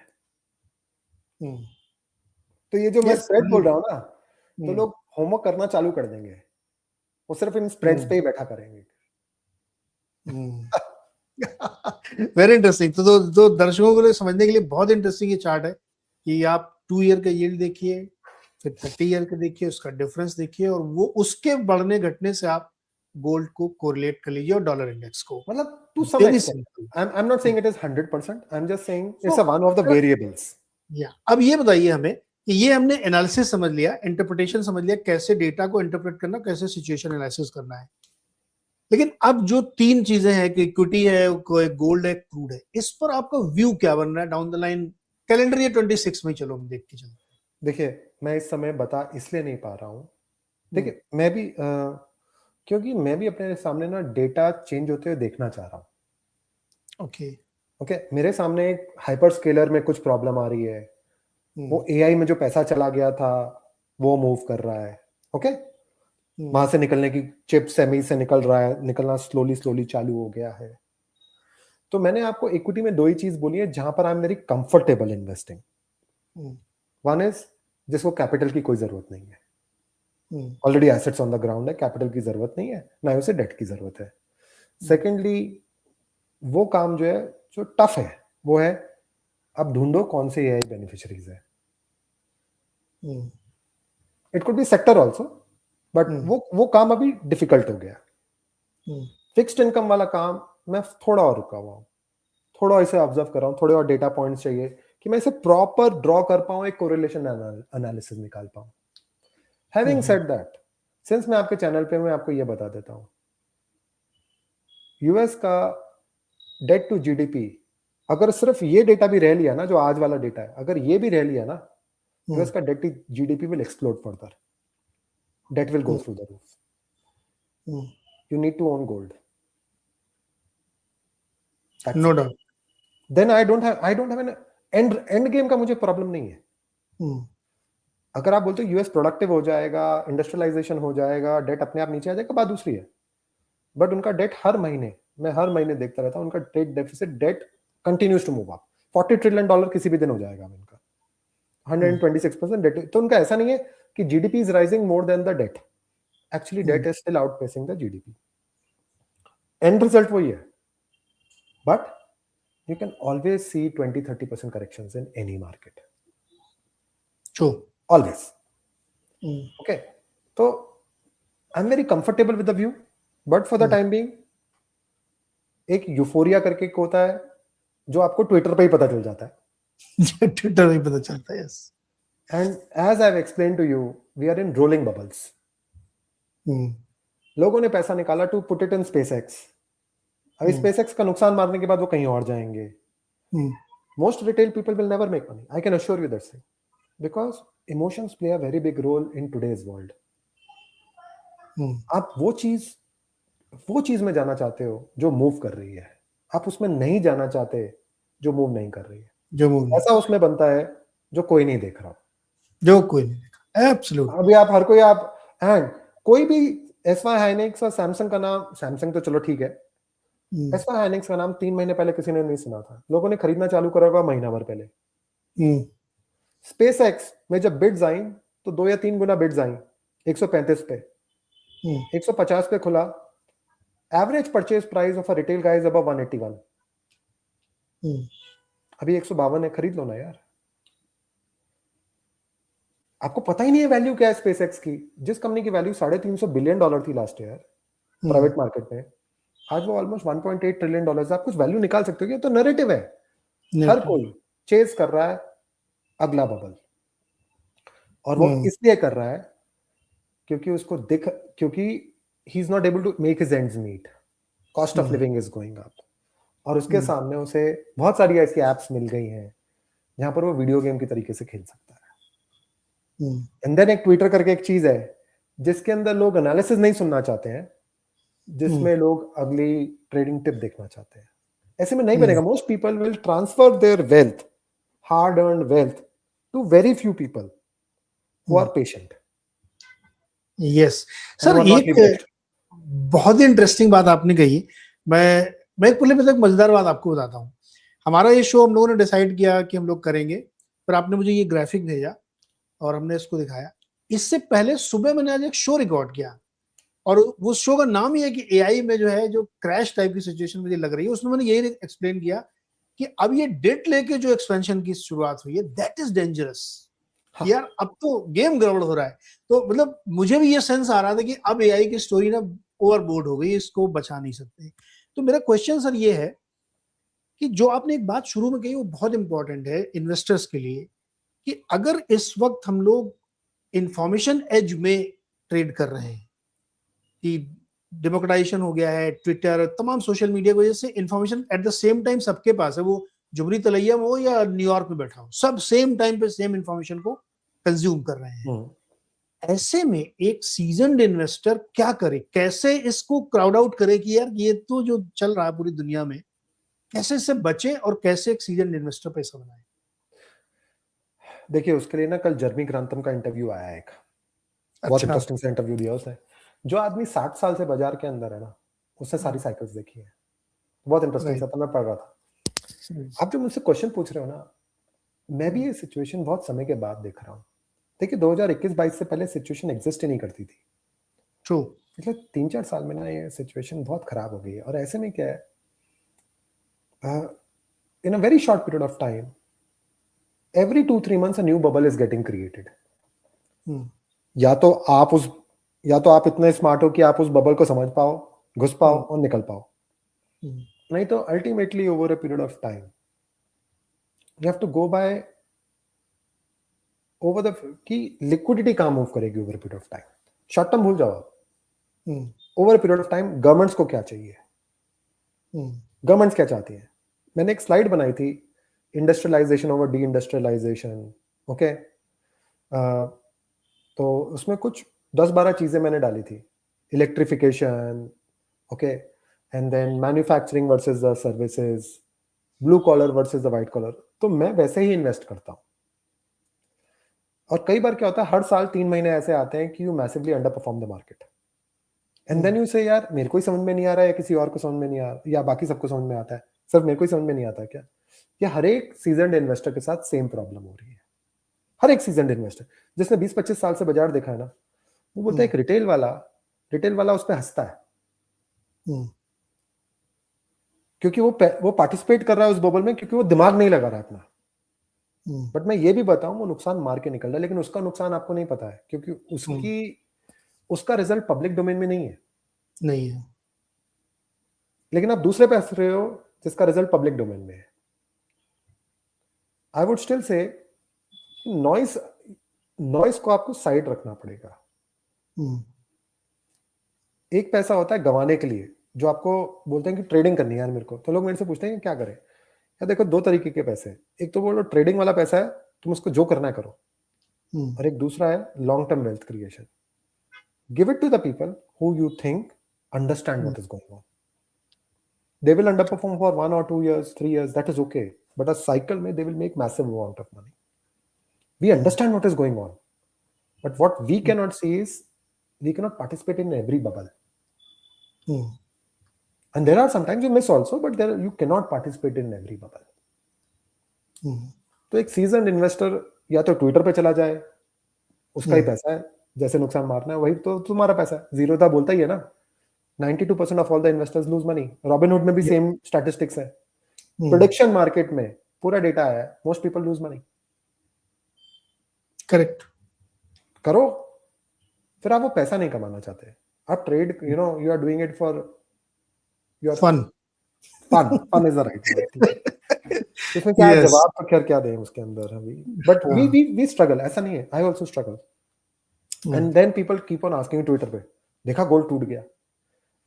B: तो ये जो मैं स्प्रेड बोल रहा हूँ ना, तो लोग होमवर्क करना चालू कर देंगे. वो सिर्फ इन स्प्रेड्स पे ही बैठा करेंगे.
A: Very interesting. तो दर्शकों को समझने के लिए बहुत इंटरेस्टिंग ये चार्ट है कि आप 2 ईयर का यील्ड देखिए, फिर 30 ईयर का देखिए, उसका डिफरेंस देखिए, और वो उसके बढ़ने घटने से आप गोल्ड को कोरिलेट कर लीजिए और डॉलर इंडेक्स को.
B: मतलब to some extent, I am not saying it is 100%, I am just saying it's a one of the variables.
A: अब ये बताइए हमें कि ये हमने एनालिसिस समझ लिया, इंटरप्रिटेशन समझ लिया, कैसे डेटा को इंटरप्रेट करना, कैसे सिचुएशन एनालिसिस करना है. लेकिन अब जो 3 चीजें हैं कि इक्विटी है, गोल्ड है, क्रूड है, इस पर आपका व्यू क्या बन रहा है down the line? Calendar year 26 में चलो हम देख के चलते हैं.
B: देखिए, मैं इस समय बता इसलिए नहीं पा रहा हूँ. देखिए, मैं भी क्योंकि मैं भी अपने सामने ना डेटा चेंज होते हुए देखना चाह रहा हूँ. ओके, मेरे सामने एक हाइपर स्केलर में कुछ प्रॉब्लम आ रही है. वो एआई में जो पैसा चला गया था वो मूव कर रहा है. ओके, वहां से निकलने की चिप सेमी से निकलना स्लोली चालू हो गया है. तो मैंने आपको इक्विटी में 2 ही चीज बोली है जहां पर I am very comfortable investing. One is जिसको कैपिटल की कोई जरूरत नहीं है, already assets on the ground है, कैपिटल की जरूरत नहीं है, ना ही उसे डेट की जरूरत है. सेकेंडली वो काम जो है जो टफ है वो है अब ढूंढो कौन से एआई बेनिफिशियरीज है. It could be sector also, but वो काम अभी डिफिकल्ट हो गया. फिक्स्ड इनकम वाला काम मैं थोड़ा और रुका हुआ हूँ, थोड़ा इसे ऑब्जर्व कर रहा हूँ, थोड़े और डेटा पॉइंट्स चाहिए कि मैं इसे प्रॉपर ड्रॉ कर पाऊँ, एक कोरिलेशन एनालिसिस निकाल पाऊँ. हैविंग सेड दैट, सिंस मैं आपके चैनल पे मैं आपको ये बता देता हूँ, यूएस का डेट टू जीडीपी अगर सिर्फ ये डेटा भी रह लिया ना, जो आज वाला डेटा है, अगर ये भी रह लिया ना, यूएस का debt to GDP will explode further. Debt will go through the roof. You need to own gold. That's
A: No
B: it.
A: doubt.
B: Then I don't have an end game का मुझे प्रॉब्लम नहीं है. अगर आप बोलते हो यूएस प्रोडक्टिव हो जाएगा, इंडस्ट्रियलाइजेशन हो जाएगा, डेट अपने आप नीचे आ जाएगा, बात दूसरी है. बट उनका डेट मैं हर महीने देखता रहता हूं, उनका trade deficit, debt continues to move up. $40 trillion किसी भी दिन हो जाएगा उनका. 126% डेट. तो उनका ऐसा नहीं है कि GDP is rising more than the debt. Actually debt is still outpacing the GDP. And result वही है. But you can always see 20-30% corrections in any market.
A: True.
B: Always. Okay. So I'm very comfortable with the view, but for the time being, एक euphoria करके एक होता है जो आपको Twitter पे ही पता चल जाता है.
A: ट्विटर में पता चलता है. Yes.
B: And as I've explained to you, we are in rolling bubbles. लोगों ने पैसा निकाला to put it in SpaceX. अभी SpaceX का नुकसान मारने के बाद वो कहीं और जाएंगे. Most retail people will never make money. I can assure you that thing. Because emotions play a very big role in today's world. आप वो चीज में जाना चाहते हो जो मूव कर रही है. आप उसमें नहीं जाना चाहते जो मूव नहीं कर रही है. ऐसा उसमें बनता है जो कोई नहीं देख रहा.
A: जो कोई नहीं देख रहा. Absolutely.
B: अभी आप हर कोई एंड कोई भी एसवाई हाइनिक्स और सैमसंग का नाम, सैमसंग तो चलो ठीक है, एसवाई हाइनिक्स का नाम 3 महीने पहले किसी ने नहीं सुना था. लोगों ने खरीदना चालू करा होगा महीना भर पहले. स्पेसएक्स में जब बिड्स आई तो 2 या 3 गुना बिड्स आई. 135 पे, 150 पे खुला. Average purchase price of a retail guy is above 181. अभी 152 है. खरीद लो ना यार. आपको पता ही नहीं है वैल्यू क्या है स्पेसएक्स की. जिस कंपनी की वैल्यू $350 बिलियन थी लास्ट ईयर प्राइवेट मार्केट में, आज वो ऑलमोस्ट $1.8 ट्रिलियन. आप कुछ वैल्यू निकाल सकते हो. ये तो नैरेटिव है. हर कोई चेज कर रहा है अगला बबल, और वो इसलिए कर रहा है क्योंकि he is not able to make his ends meet. Cost of living is going up, और उसके सामने उसे बहुत सारी ऐसी एप्स मिल गई हैं जहां पर वो वीडियो गेम की तरीके से खेल सकता है. एंड देन एक ट्विटर करके एक चीज है जिसके अंदर लोग एनालिसिस नहीं सुनना चाहते हैं, जिसमें लोग अगली ट्रेडिंग टिप देखना चाहते हैं. ऐसे में नहीं बनेगा. Most people will transfer their wealth, hard earned wealth, to very few people who are patient.
A: Yes sir, एक बहुत ही इंटरेस्टिंग बात आपने कही. मैं एक पहले एक मजेदार बात आपको बताता हूँ. हमारा ये शो हम लोगों ने डिसाइड किया कि हम लोग करेंगे, पर आपने मुझे ये ग्राफिक भेजा और हमने इसको दिखाया. इससे पहले सुबह मैंने आज एक शो रिकॉर्ड किया, और उस शो का नाम ही है कि एआई में जो है जो क्रैश टाइप की सिचुएशन मुझे लग रही है, उसमें मैंने यही एक्सप्लेन किया कि अब ये डेट लेके जो एक्सपेंशन की शुरुआत हुई है, दैट इज डेंजरस. यार अब तो गेम गड़बड़ हो रहा है. तो मतलब मुझे भी ये सेंस आ रहा था कि अब एआई की स्टोरी ना ओवरबोर्ड हो गई, इसको बचा नहीं सकते. तो मेरा क्वेश्चन सर ये है कि जो आपने एक बात शुरू में कही वो बहुत इंपॉर्टेंट है इन्वेस्टर्स के लिए, कि अगर इस वक्त हम लोग इंफॉर्मेशन एज में ट्रेड कर रहे हैं, कि डेमोक्रेटाइजेशन हो गया है, ट्विटर, तमाम सोशल मीडिया की वजह से information at the same time सबके पास है, वो जुबरी तलैया में हो या न्यूयॉर्क में बैठा हो, सब सेम टाइम पे सेम इंफॉर्मेशन को कंज्यूम कर रहे हैं. ऐसे में एक सीजन्ड इन्वेस्टर क्या करे, कैसे इसको क्राउड आउट करे कि यार ये तो जो चल रहा है पूरी दुनिया में, कैसे इससे बचे और कैसे एक सीजन्ड इन्वेस्टर पैसा बनाए?
B: देखिए, उसके लिए ना कल जर्मी ग्रांथम का इंटरव्यू आया एक. बहुत इंटरेस्टिंग सा इंटरव्यू दिया उसने. जो आदमी 60 साल से बाजार के अंदर है ना, उसने सारी साइकिल्स देखी है. बहुत इंटरेस्टिंग
A: राइट।
B: सा था, मैं पढ़ रहा था। आप जो मुझसे क्वेश्चन पूछ रहे हो ना, मैं भी ये सिचुएशन बहुत समय के बाद देख रहा हूँ। देखिए 2021-22 से पहले सिचुएशन एग्जिस्ट ही नहीं करती थी।
A: ट्रू।
B: पिछले 3-4 साल में ना ये सिचुएशन बहुत खराब हो गई है। और ऐसे में क्या है, in a very short period of time, every 2-3 months a new bubble is getting created. या तो आप इतने स्मार्ट हो कि आप उस बबल को समझ पाओ, घुस पाओ और निकल पाओ, नहीं तो ultimately over a period of time you have to go by over the कि लिक्विडिटी कहाँ मूव करेगी over a period of time. Short term भूल जाओ आप, over a period of time governments को क्या चाहिए, गवर्नमेंट्स क्या चाहती है। मैंने एक स्लाइड बनाई थी, industrialization over de industrialization, okay. तो उसमें कुछ 10-12 चीजें मैंने डाली थी, electrification, okay, and then manufacturing versus the services, blue collar versus the white collar. तो मैं वैसे ही इन्वेस्ट करता हूँ। और कई बार क्या होता है, हर साल 3 महीने ऐसे आते हैं कि you massively underperform the market, and then you say यार मेरे को ही समझ में नहीं आ रहा है, या किसी और को समझ में नहीं आ रहा, या बाकी सबको समझ में आता है, सिर्फ मेरे को ही समझ में नहीं आता क्या। ये हर एक सीजनड इन्वेस्टर के साथ सेम प्रॉब्लम हो रही है। हर एक सीजनड इन्वेस्टर जिसने 20-25 साल से बाजार देखा है ना, वो बोलता है एक रिटेल वाला उस पर हंसता है, क्योंकि वो पार्टिसिपेट कर रहा है उस बबल में, क्योंकि वो दिमाग नहीं लगा रहा है अपना। बट मैं ये भी बताऊं, वो नुकसान मार के निकल रहा है, लेकिन उसका नुकसान आपको नहीं पता है, क्योंकि उसका रिजल्ट पब्लिक डोमेन में नहीं है। लेकिन आप दूसरे पे हंस रहे हो जिसका रिजल्ट पब्लिक डोमेन में है। I would still say noise को आपको साइड रखना पड़ेगा। एक पैसा होता है गंवाने के लिए, जो आपको बोलते हैं कि ट्रेडिंग करनी है यार मेरे को, तो लोग मेरे से पूछते हैं कि क्या करें। या देखो, 2 तरीके के पैसे हैं। एक तो बोलो ट्रेडिंग वाला पैसा है, तुम उसको जो करना है करो, और एक दूसरा है long term wealth creation. Give it to the people who you think understand what is going on. They will underperform for 1 or 2 years, 3 years, that is okay. But a cycle may they will make massive amount of money. We understand what is going on. But what we cannot see is, we cannot participate in every bubble. And there are sometimes you miss also, but there you cannot participate in every bubble. तो एक season investor या तो Twitter पे चला जाए, उसका ही पैसा है, जैसे नुकसान मारना है वही तो तुम्हारा पैसा है। जीरो था बोलता ही है ना, 92% of all the investors lose money. Robinhood में भी same statistics है। Prediction market में पूरा डेटा है, most people lose money.
A: Correct.
B: करो, फिर आप वो पैसा नहीं कमाना चाहते, आप trade, you are doing it for your
A: fun
B: is the right word. इसमें क्या है, जवाब तो खैर क्या दें उसके अंदर अभी, but we struggle, ऐसा नहीं है, I also struggle. And then people keep on asking Twitter पे, देखा गोल्ड टूट गया।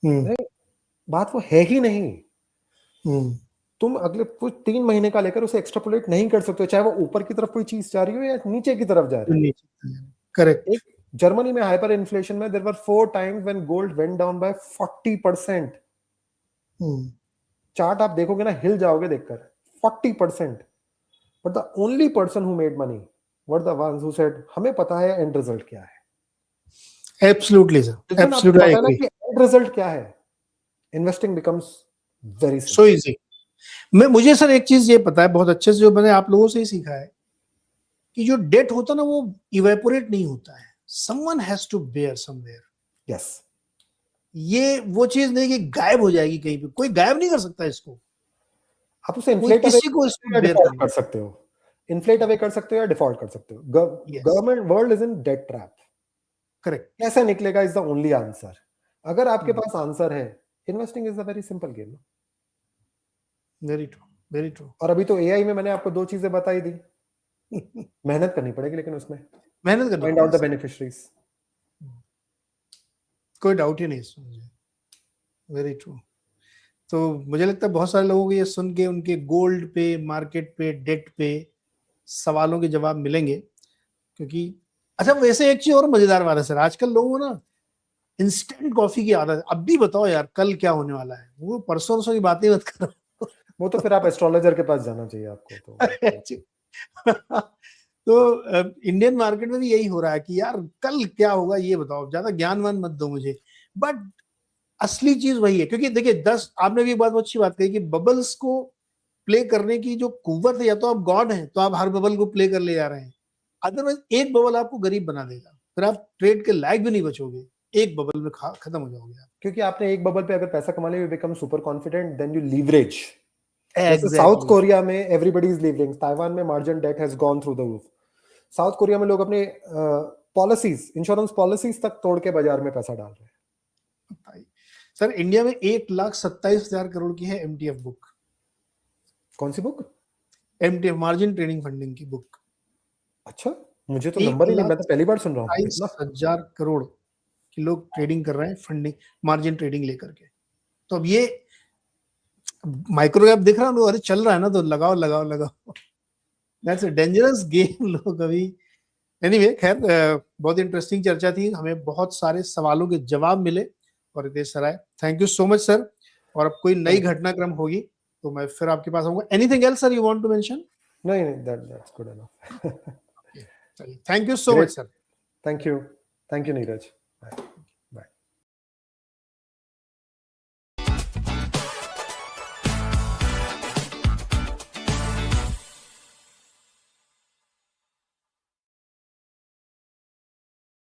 B: नहीं, बात वो है ही नहीं। तुम अगले कुछ 3 महीने का लेकर उसे एक्सट्रापोलेट नहीं कर सकते, चाहे वो ऊपर की तरफ कोई चीज जा रही हो या नीचे की तरफ जा रही है।
A: करेक्ट।
B: एक जर्मनी में हाइपर इन्फ्लेशन में there were 4 times when gold went down by 40%। Chart आप देखोगे ना, हिल जाओगे देखकर, 40%। But the only person who made money were the ones who said हमें पता है एंड रिजल्ट क्या है।
A: Absolutely sir, absolutely I agree.
B: End result क्या है, investing becomes very
A: so easy. मुझे सर एक चीज ये पता है बहुत अच्छे से, जो मैंने आप लोगों से ही सीखा है, कि जो डेट होता है ना वो इवेपोरेट नहीं होता है, someone has to bear somewhere.
B: Yes,
A: ये वो चीज नहीं कि गायब हो जाएगी कहीं पे, कोई गायब नहीं कर सकता इसको।
B: आप उसे इन्फ्लेट
A: किसी को इसको बेयर
B: कर सकते हो, इन्फ्लेट अवे कर सकते हो या डिफॉल्ट कर सकते हो। Government world is in debt trap.
A: Correct.
B: कैसे निकलेगा इज द ओनली आंसर। अगर आपके पास आंसर है, investing is a very simple game.
A: Very true, very true.
B: और अभी तो एआई में मैंने आपको 2 चीजें बताई दी। मेहनत करनी पड़ेगी, लेकिन उसमें
A: मेहनत करनी,
B: फाइंड आउट द बेनिफिशियरीज।
A: कोई डाउट ही नहीं इसमें मुझे। Very true. तो मुझे लगता है बहुत सारे लोगों को ये सुन के उनके गोल्ड पे, मार्केट पे, डेट पे सवालों के जवाब मिलेंगे। क्योंकि अच्छा, वैसे एक चीज और मजेदार बात है सर, आजकल लोगों को ना इंस्टेंट कॉफी की आदत है। अब भी बताओ यार कल क्या होने वाला है, वो परसों की बातें मत करो।
B: वो तो फिर आप एस्ट्रोलॉजर के पास जाना चाहिए आपको
A: तो इंडियन मार्केट में भी यही हो रहा है कि यार कल क्या होगा ये बताओ, ज्यादा ज्ञानवान मत दो मुझे। बट असली चीज वही है, क्योंकि देखिए 10 आपने भी एक बात बहुत अच्छी बात कही कि बबल्स को प्ले करने की जो कुव्वत है, या तो आप गॉड हैं तो आप हर बबल को प्ले कर ले जा रहे हैं, अदरवाइज एक बबल आपको गरीब बना देगा, फिर आप ट्रेड के लायक भी नहीं बचोगे, एक बबल में खत्म हो जाओगे आप।
B: क्योंकि आपने एक बबल पे अगर पैसा कमा लिया, you become super confident, then you leverage. जैसे
A: Exactly.
B: साउथ कोरिया में एवरीबडी इज लीवरिंग, ताइवान में margin debt has gone through the roof. South Korea में लोग अपने पॉलिसीज, इंश्योरेंस पॉलिसीज तक तोड़ के बाजार में पैसा डाल रहे हैं।
A: सर इंडिया में 1,27,000 करोड़ की है एमटीएफ बुक।
B: कौन सी book?
A: MTF, margin trading funding की बुक।
B: अच्छा, मुझे तो नंबर ही नहीं, मैं तो पहली बार सुन रहा हूँ।
A: 1,27,000 करोड़ की लोग ट्रेडिंग कर रहे हैं, फंडिंग मार्जिन ट्रेडिंग लेकर के। तो अब ये माइक्रो कैप दिख रहा है, अरे चल रहा है ना, तो लगाओ लगाओ लगाओ। That's a dangerous game. लोग अभी एनीवे खैर बहुत इंटरेस्टिंग चर्चा थी, हमें बहुत सारे सवालों के जवाब मिले। और Ritesh Sarai, thank you so much sir. और अब कोई नई घटनाक्रम होगी तो मैं फिर आपके पास आऊंगा। Anything else sir you want to mention?
B: नहीं, that's good enough.
A: Thank you so much sir.
B: Thank you Neeraj.